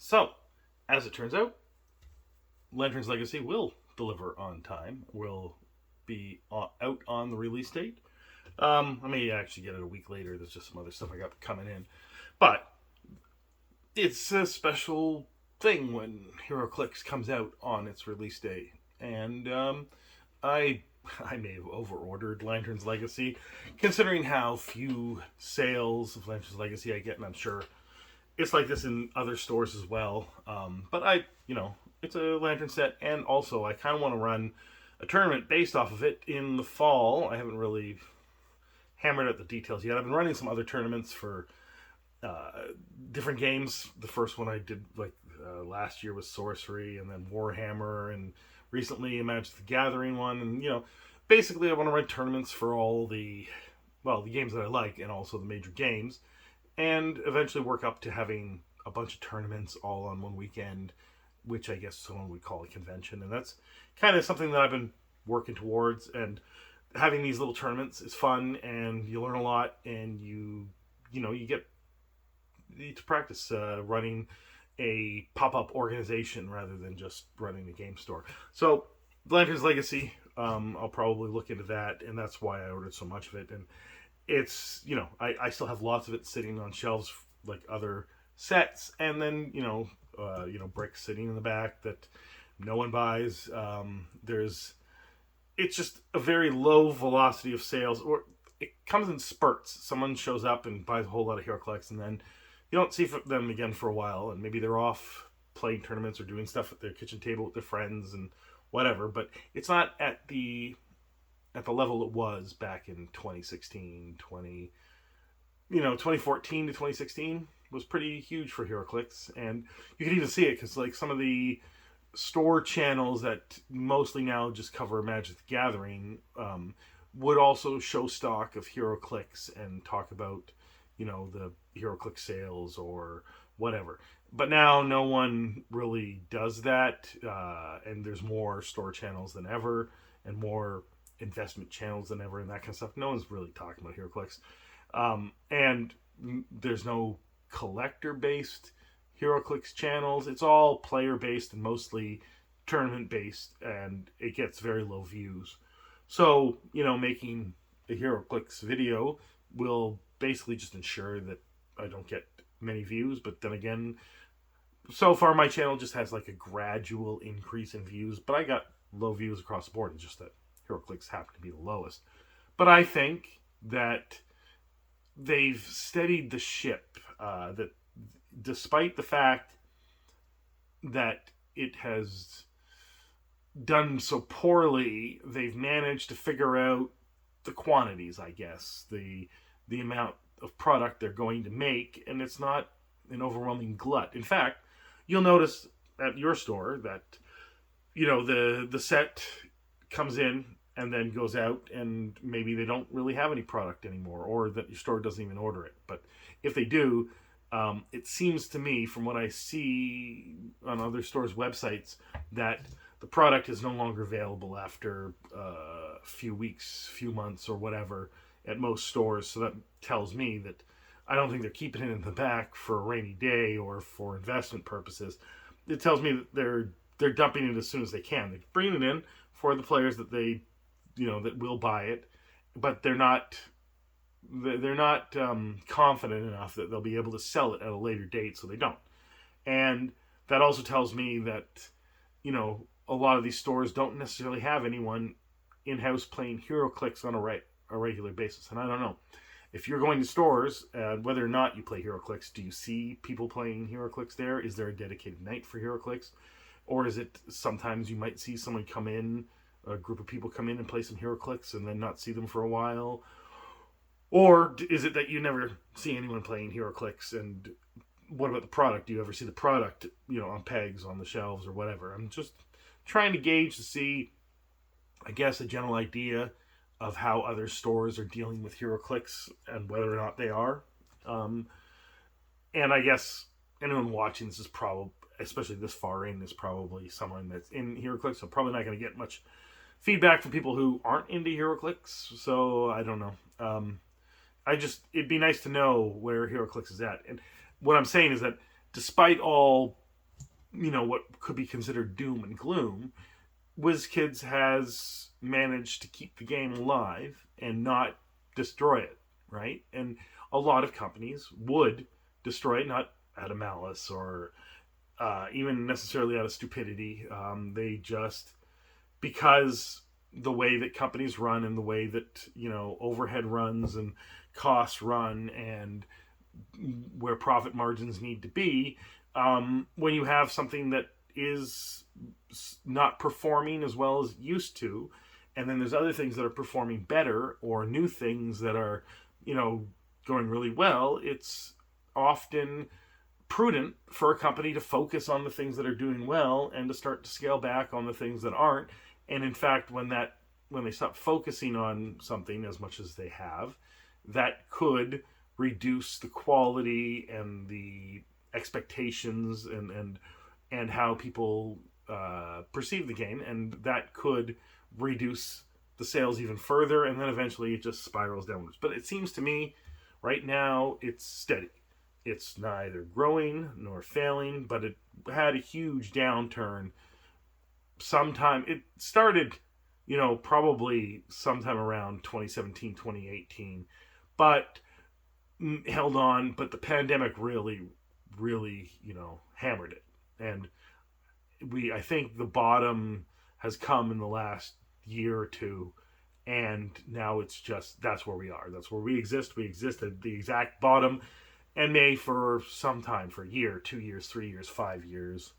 So, as it turns out, Lantern's Legacy will deliver on time. Will be out on the release date. I may actually get it a week later. There's just some other stuff I got coming in, but it's a special thing when Heroclix comes out on its release day, and I I may have overordered Lantern's Legacy, considering how few sales of Lantern's Legacy I get, and I'm sure it's like this in other stores as well. But it's a Lantern set, and also I kind of want to run a tournament based off of it in the fall. I haven't really hammered out the details yet. I've been running some other tournaments for different games. The first one I did last year was Sorcery, and then Warhammer, and recently a Magic the Gathering one. And basically I want to run tournaments for all the games that I like, and also the major games, and eventually work up to having a bunch of tournaments all on one weekend, which I guess someone would call a convention. And that's kind of something that I've been working towards. And having these little tournaments is fun, and you learn a lot, and you get to practice running a pop-up organization rather than just running a game store. So Lantern's Legacy, I'll probably look into that, and that's why I ordered so much of it. And it's, I still have lots of it sitting on shelves like other sets, and then bricks sitting in the back that no one buys. It's just a very low velocity of sales, or it comes in spurts. Someone shows up and buys a whole lot of Heroclix, and then you don't see them again for a while, and maybe they're off playing tournaments or doing stuff at their kitchen table with their friends and whatever. But it's not at the level it was back in 2016, 2014 to 2016 was pretty huge for Heroclix. And you can even see it because some of the store channels that mostly now just cover Magic the Gathering would also show stock of Heroclix and talk about the Heroclix sales or whatever. But now no one really does that, and there's more store channels than ever, and more investment channels than ever, and that kind of stuff. No one's really talking about Heroclix, and there's no collector-based Heroclix channels. It's all player-based and mostly tournament-based, and it gets very low views. So making a Heroclix video will basically just ensure that I don't get many views. But then again, so far my channel just has a gradual increase in views, but I got low views across the board. It's just that Heroclix happened to be the lowest. But I think that they've steadied the ship, that despite the fact that it has done so poorly, they've managed to figure out the quantities, I guess, the amount of product they're going to make, and it's not an overwhelming glut. In fact, you'll notice at your store that the set comes in and then goes out, and maybe they don't really have any product anymore, or that your store doesn't even order it. But if they do, it seems to me, from what I see on other stores' websites, that the product is no longer available after a few weeks, few months, or whatever at most stores. So that tells me that I don't think they're keeping it in the back for a rainy day or for investment purposes. It tells me that they're dumping it as soon as they can. They're bringing it in for the players that they that will buy it, but they're not confident enough that they'll be able to sell it at a later date, so they don't. And that also tells me that a lot of these stores don't necessarily have anyone in-house playing Heroclix on a regular basis. And I don't know if you're going to stores, whether or not you play Heroclix. Do you see people playing Heroclix there? Is there a dedicated night for Heroclix, or is it sometimes you might see someone come in, a group of people come in and play some Heroclix and then not see them for a while? Or is it that you never see anyone playing Heroclix? And what about the product? Do you ever see the product, on pegs on the shelves or whatever? I'm just trying to gauge to see, I guess, a general idea of how other stores are dealing with Heroclix and whether or not they are. And I guess anyone watching this is probably, especially this far in, is probably someone that's in Heroclix. So probably not going to get much feedback from people who aren't into Heroclix. So I don't know. It'd be nice to know where Heroclix is at. And what I'm saying is that despite all what could be considered doom and gloom, WizKids has managed to keep the game alive and not destroy it, right? And a lot of companies would destroy it, not out of malice or even necessarily out of stupidity. They just, because the way that companies run and the way that, overhead runs and costs run and where profit margins need to be, when you have something that is not performing as well as it used to, and then there's other things that are performing better or new things that are, going really well, it's often prudent for a company to focus on the things that are doing well and to start to scale back on the things that aren't. And in fact, when they stop focusing on something as much as they have, that could reduce the quality and the expectations and how people perceive the game, and that could reduce the sales even further, and then eventually it just spirals downwards. But it seems to me right now it's steady. It's neither growing nor failing, but it had a huge downturn sometime. It started, probably sometime around 2017, 2018, but held on. But the pandemic really, really, hammered it. And I think the bottom has come in the last year or two. And now it's just, that's where we are. That's where we exist. We exist at the exact bottom and may for some time, for a year, 2 years, 3 years, 5 years.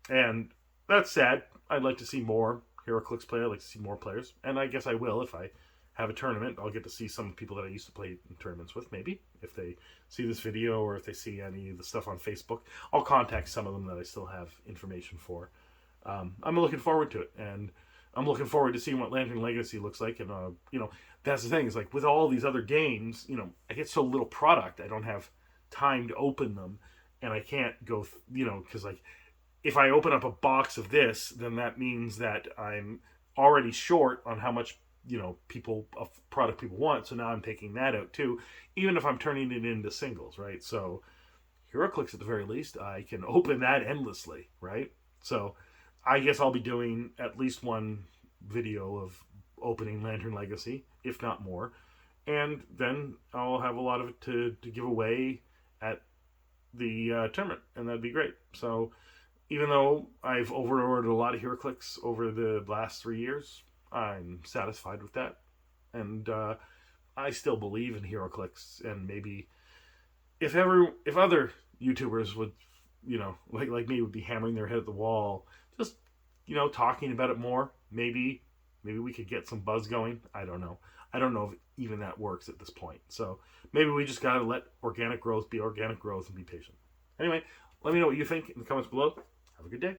And that's sad. I'd like to see more Heroclix play. I'd like to see more players. And I guess I will if I have a tournament. I'll get to see some people that I used to play in tournaments with, maybe. If they see this video or if they see any of the stuff on Facebook, I'll contact some of them that I still have information for. I'm looking forward to it. And I'm looking forward to seeing what Lantern Legacy looks like. And, that's the thing. Is like with all these other games, I get so little product. I don't have time to open them. And I can't go, because like, if I open up a box of this, then that means that I'm already short on how much, product people want. So now I'm taking that out too, even if I'm turning it into singles, right? So Heroclix at the very least, I can open that endlessly, right? So I guess I'll be doing at least one video of opening Lantern Legacy, if not more. And then I'll have a lot of it to give away at the tournament, and that'd be great. So even though I've over-ordered a lot of Heroclix over the last 3 years, I'm satisfied with that. And I still believe in Heroclix, and maybe if other YouTubers would, like me, would be hammering their head at the wall, just, talking about it more, maybe we could get some buzz going. I don't know. I don't know if even that works at this point. So maybe we just got to let organic growth be organic growth and be patient. Anyway, let me know what you think in the comments below. Have a good day.